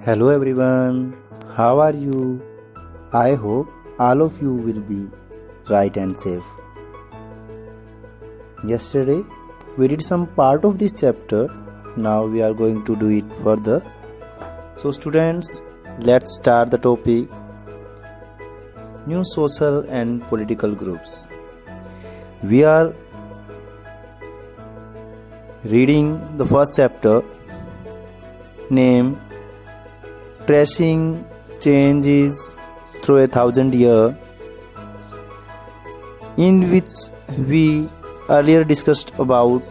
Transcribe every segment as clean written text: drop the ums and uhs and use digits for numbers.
Hello everyone, how are you? I hope all of you will be right and safe. Yesterday we did some part of this chapter, now we are going to do it further. So students, let's start the topic. New social and political groups. We are reading the first chapter named Tracing Changes Through 1,000 Years, in which we earlier discussed about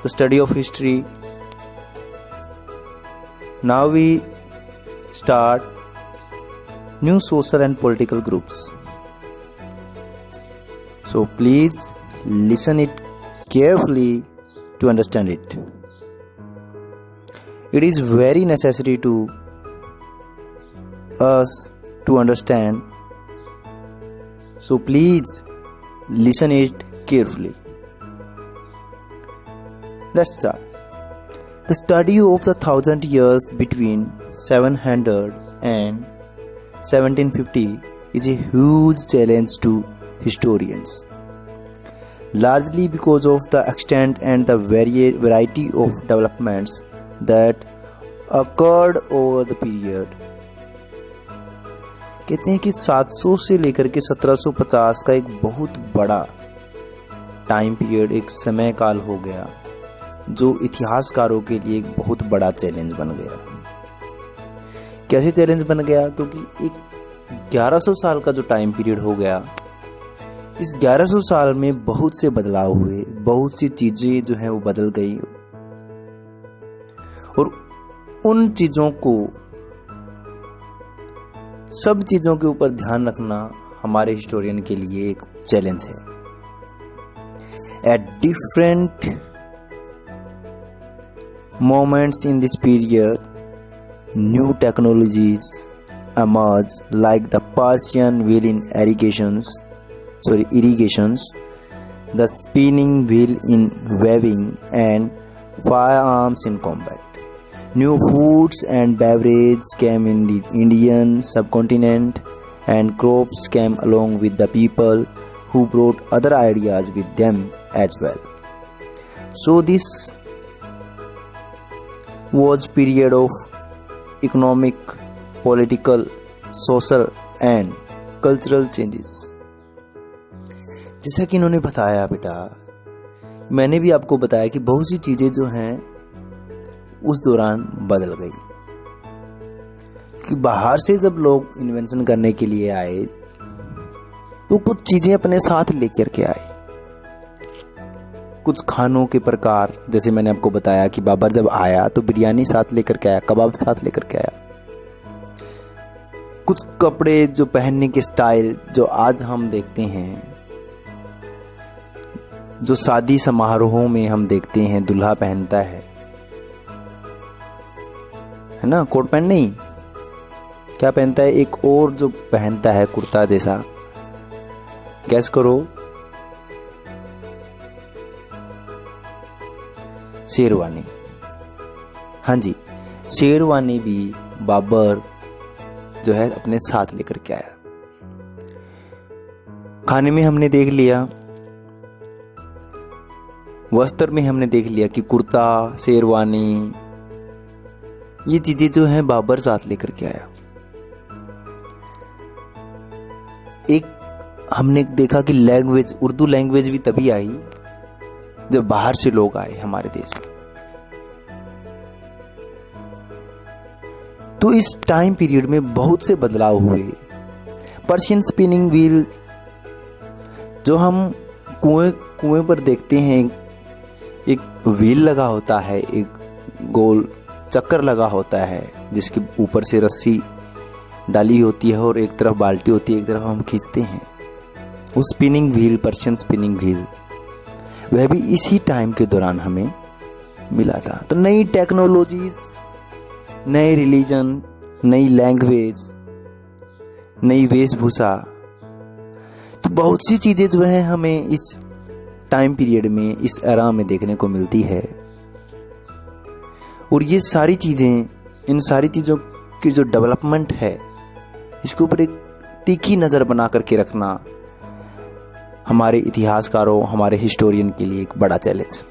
the study of history. Now we start new social and political groups. So please listen it carefully to understand it. It is very necessary to us to understand. So please listen it carefully. Let's start. The study of the 1,000 years between 700 and 1750 is a huge challenge to historians, largely because of the extent and the variety of developments that occurred over the period. कहते हैं कि 700 से लेकर के 1750 का एक बहुत बड़ा टाइम पीरियड, एक समय काल हो गया जो इतिहासकारों के लिए एक बहुत बड़ा चैलेंज बन गया। कैसे चैलेंज बन गया? क्योंकि एक 1100 साल का जो टाइम पीरियड हो गया, इस 1100 साल में बहुत से बदलाव हुए, बहुत सी चीजें जो हैं वो बदल गई, और उन चीजों को, सब चीजों के ऊपर ध्यान रखना हमारे हिस्टोरियन के लिए एक चैलेंज है। At different moments in this period, new technologies emerged, like the Persian wheel in irrigations, the spinning wheel in weaving, and firearms in combat. New foods and beverages came in the Indian subcontinent, and crops came along with the people who brought other ideas with them as well. So this was period of economic, political, social and cultural changes. जैसा कि इन्होंने बताया बेटा, मैंने भी आपको बताया कि बहुत सी चीजें जो हैं उस दौरान बदल गई, कि बाहर से जब लोग इन्वेंशन करने के लिए आए तो कुछ चीजें अपने साथ लेकर के आए। कुछ खानों के प्रकार, जैसे मैंने आपको बताया कि बाबर जब आया तो बिरयानी साथ लेकर के आया, कबाब साथ लेकर के आया। कुछ कपड़े जो पहनने के स्टाइल जो आज हम देखते हैं, जो शादी समारोहों में हम देखते हैं दूल्हा पहनता है ना, कोट पैंट नहीं, क्या पहनता है, एक और जो पहनता है कुर्ता जैसा, गैस करो, शेरवानी। हाँ जी, शेरवानी भी बाबर जो है अपने साथ लेकर के आया। खाने में हमने देख लिया, वस्त्र में हमने देख लिया कि कुर्ता, शेरवानी, ये चीजें जो है बाबर साथ लेकर के आया। एक हमने देखा कि लैंग्वेज, उर्दू लैंग्वेज भी तभी आई जब बाहर से लोग आए हमारे देश में। तो इस टाइम पीरियड में बहुत से बदलाव हुए। पर्शियन स्पिनिंग व्हील, जो हम कुएं पर देखते हैं, एक व्हील लगा होता है, एक गोल चक्कर लगा होता है जिसके ऊपर से रस्सी डाली होती है और एक तरफ बाल्टी होती है, एक तरफ हम खींचते हैं। उस spinning wheel, Persian spinning wheel, वह भी इसी टाइम के दौरान हमें मिला था। तो नई टेक्नोलॉजीज, नए रिलीजन, नई लैंग्वेज, नई वेशभूषा, तो बहुत सी चीजें जो है हमें इस टाइम पीरियड में, इस एरा में देखने को मिलती है। और ये सारी चीज़ें इन सारी चीज़ों की जो डेवलपमेंट है, इसके ऊपर एक तीखी नज़र बना करके रखना हमारे इतिहासकारों, हमारे हिस्टोरियन के लिए एक बड़ा challenge.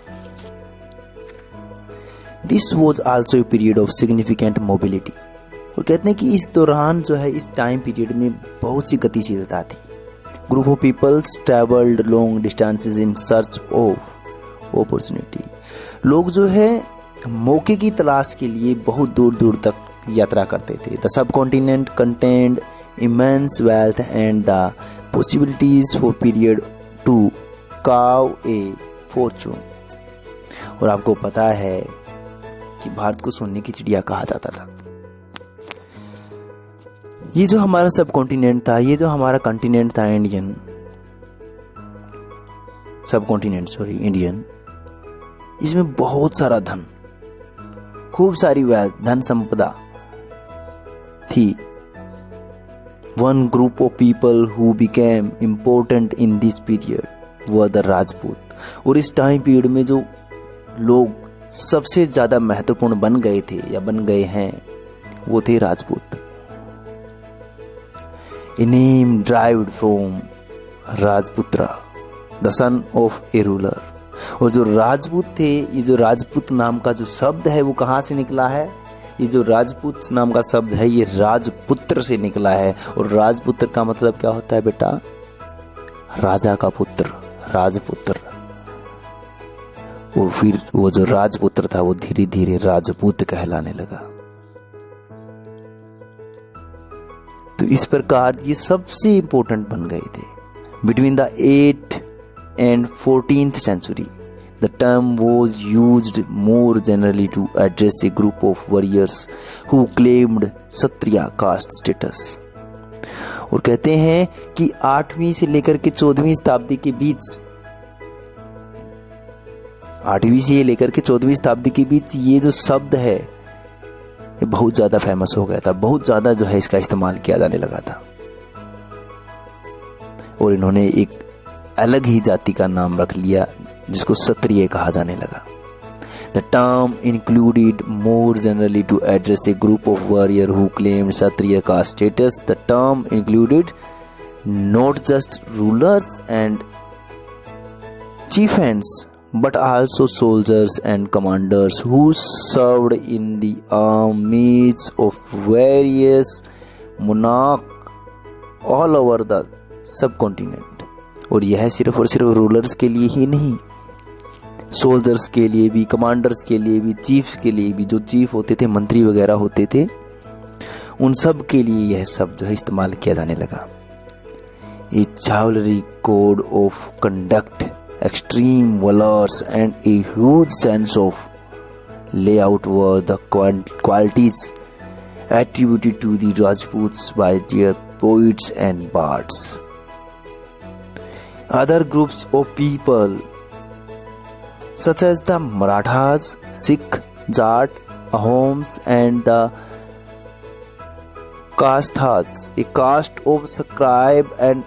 This was also a period of significant mobility. और कहते हैं कि इस दौरान जो है, इस टाइम पीरियड में बहुत सी गतिशीलता थी। Group of peoples travelled long distances in search of opportunity. लोग जो है मौके की तलाश के लिए बहुत दूर दूर तक यात्रा करते थे। The sub continent contained immense wealth and the possibilities for period to carve a fortune। और आपको पता है कि भारत को सोने की चिड़िया कहा जाता था। ये जो हमारा सब कॉन्टिनेंट था, ये जो हमारा कॉन्टिनेंट था इंडियन, सब कॉन्टिनेंट सॉरी इंडियन, इसमें बहुत सारा धन, खूब सारी वेल्थ, धन संपदा थी। One group of people who became important in this period were the Rajput. और इस टाइम पीरियड में जो लोग सबसे ज़्यादा महत्वपूर्ण बन गए थे या बन गए हैं, वो थे Rajput. A name derived from राजपुत्रा, the son of a ruler। और जो राजपूत थे, ये जो राजपूत नाम का जो शब्द है वो कहाँ से निकला है? ये जो राजपूत नाम का शब्द है, ये राजपुत्र से निकला है। और राजपुत्र का मतलब क्या होता है बेटा? राजा का पुत्र, राजपुत्र। वो फिर वो जो राजपुत्र था वो धीरे धीरे राजपूत कहलाने लगा। तो इस प्रकार ये सबसे इंपॉर्टेंट बन गए थे। Between the 8th and 14th century, the term was used more generally to address a group of warriors who claimed Kshatriya caste status। और कहते हैं कि 8वीं से लेकर के 14वीं शताब्दी के बीच, 8वीं से लेकर के 14वीं शताब्दी के बीच ये जो शब्द है ये बहुत ज्यादा फेमस हो गया था, बहुत ज्यादा जो है इसका इस्तेमाल किया जाने लगा था। और इन्होंने एक अलग ही जाति का नाम रख लिया जिसको क्षत्रिय कहा जाने लगा। The term included more generally to address a group of warriors who claimed Kshatriya caste status. The term included not just rulers and chieftains but also soldiers and commanders who served in the armies of various monarchs all over the subcontinent। और यह सिर्फ और सिर्फ rulers के लिए ही नहीं, soldiers के लिए भी, कमांडर्स के लिए भी, चीफ के लिए भी, जो चीफ होते थे, मंत्री वगैरह होते थे, उन सब के लिए यह सब जो है इस्तेमाल किया जाने लगा। A chivalry code of conduct, extreme valours and a huge sense of loyalty were the qualities attributed to the Rajputs by their poets and bards. Other groups of people such as the Marathas, Sikh, Jat, Ahoms and the Kasthas, a caste of scribe and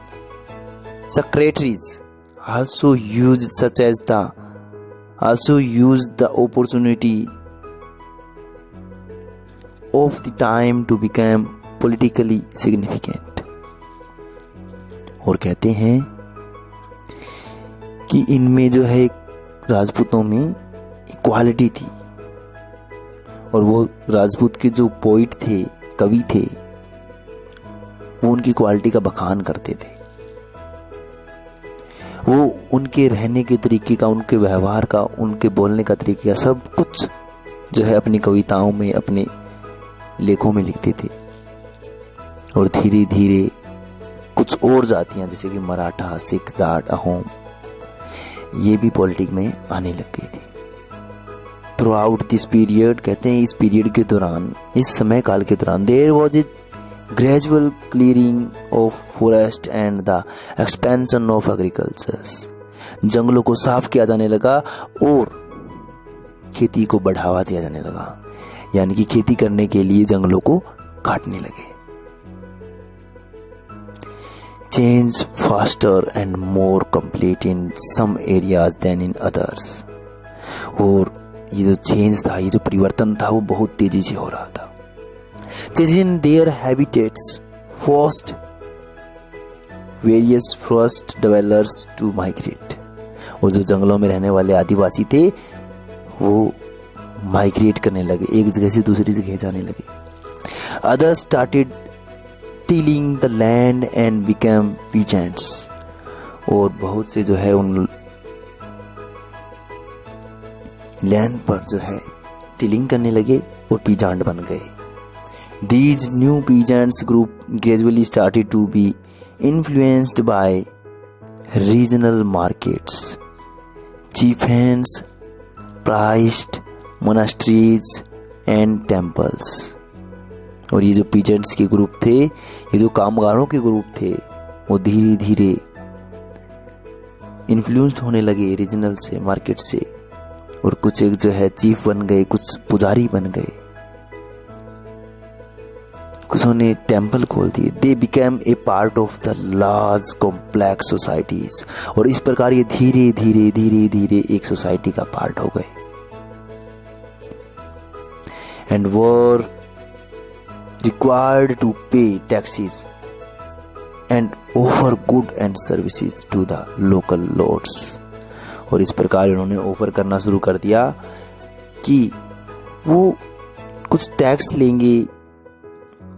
secretaries, also used the opportunity of the time to become politically significant। और कहते हैं कि इनमें जो है राजपूतों में equality थी। और वो राजपूत के जो पोइट थे, कवि थे, वो उनकी क्वालिटी का बखान करते थे। वो उनके रहने के तरीके का, उनके व्यवहार का, उनके बोलने का तरीके का सब कुछ जो है अपनी कविताओं में, अपने लेखों में लिखते थे। और धीरे धीरे कुछ और जातियां जैसे कि मराठा, सिख, जाट, अहोम, ये भी पॉलिटिक्स में आने लग गई थी। थ्रू आउट दिस पीरियड, कहते हैं इस पीरियड के दौरान, इस समय काल के दौरान, there was a gradual clearing of forest and the expansion of agriculture. जंगलों को साफ किया जाने लगा और खेती को बढ़ावा दिया जाने लगा, यानी कि खेती करने के लिए जंगलों को काटने लगे। Change faster and more complete in some areas than in others। और ये जो चेंज था, ये जो परिवर्तन था, वो बहुत तेजी से हो रहा था। changing their habitats, forced various forest dwellers to migrate. और जो जंगलों में रहने वाले आदिवासी थे वो माइग्रेट करने लगे, एक जगह से दूसरी जगह जाने लगे. Others started tilling the land and became peasants. और बहुत से जो है उन लैंड पर जो है टिलिंग करने लगे और पीजांट बन गए. These new peasants group gradually started to be influenced by regional markets, chieftains, priests, monasteries and temples. और ये जो पीजेंट्स के ग्रुप थे, ये जो कामगारों के ग्रुप थे, वो धीरे धीरे इन्फ्लुएंस्ड होने लगे रीजनल से, मार्केट से. और कुछ एक जो है चीफ बन गए, कुछ पुजारी बन गए, कुछ ने टेम्पल खोल दिए. They became a part of the large complex societies. और इस प्रकार ये धीरे धीरे धीरे धीरे एक सोसाइटी का पार्ट हो गए. And were required to pay taxes and offer good and services to the local lords. और इस प्रकार उन्होंने ऑफर करना शुरू कर दिया कि वो कुछ टैक्स लेंगे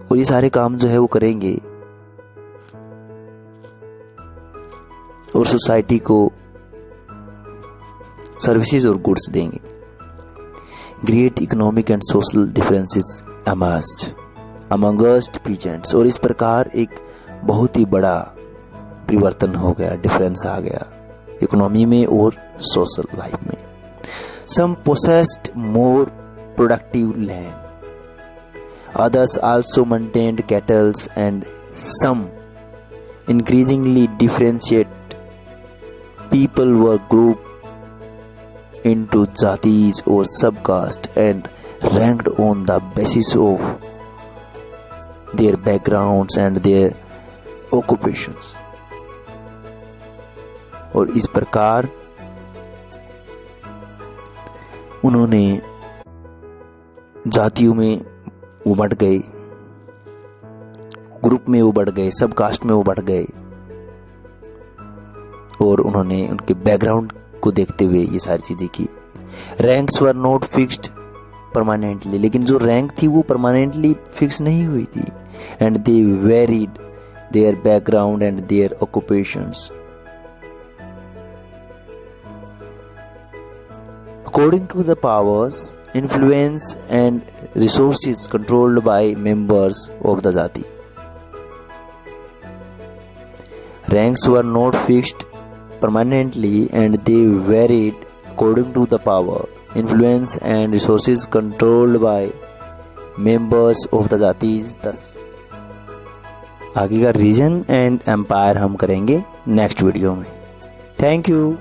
और ये सारे काम जो है वो करेंगे और सोसाइटी को सर्विसेज और गुड्स देंगे. Great economic and social differences emerged amongst peasants. और इस प्रकार एक बहुत ही बड़ा परिवर्तन हो गया, डिफरेंस आ गया इकोनॉमी में और सोशल लाइफ में. Some possessed more productive land. Others also maintained cattle and some increasingly differentiate people were grouped into jatis or subcaste and ranked on the basis of their backgrounds and their occupations. और इस प्रकार उन्होंने जातियों में वो बढ़ गए, group में वो बढ़ गए, सब कास्ट में वो बढ़ गए और उन्होंने उनके बैकग्राउंड को देखते हुए ये सारी चीजें की. Ranks were not fixed permanently. लेकिन जो रैंक थी वो परमानेंटली फिक्स नहीं हुई थी. And they varied their background and their occupations according to the powers, influence and resources controlled by members of the jati. Ranks were not fixed permanently and they varied according to the power, influence and resources controlled by members of the जातिज. thus आगे का reason and empire हम करेंगे next video में. Thank you.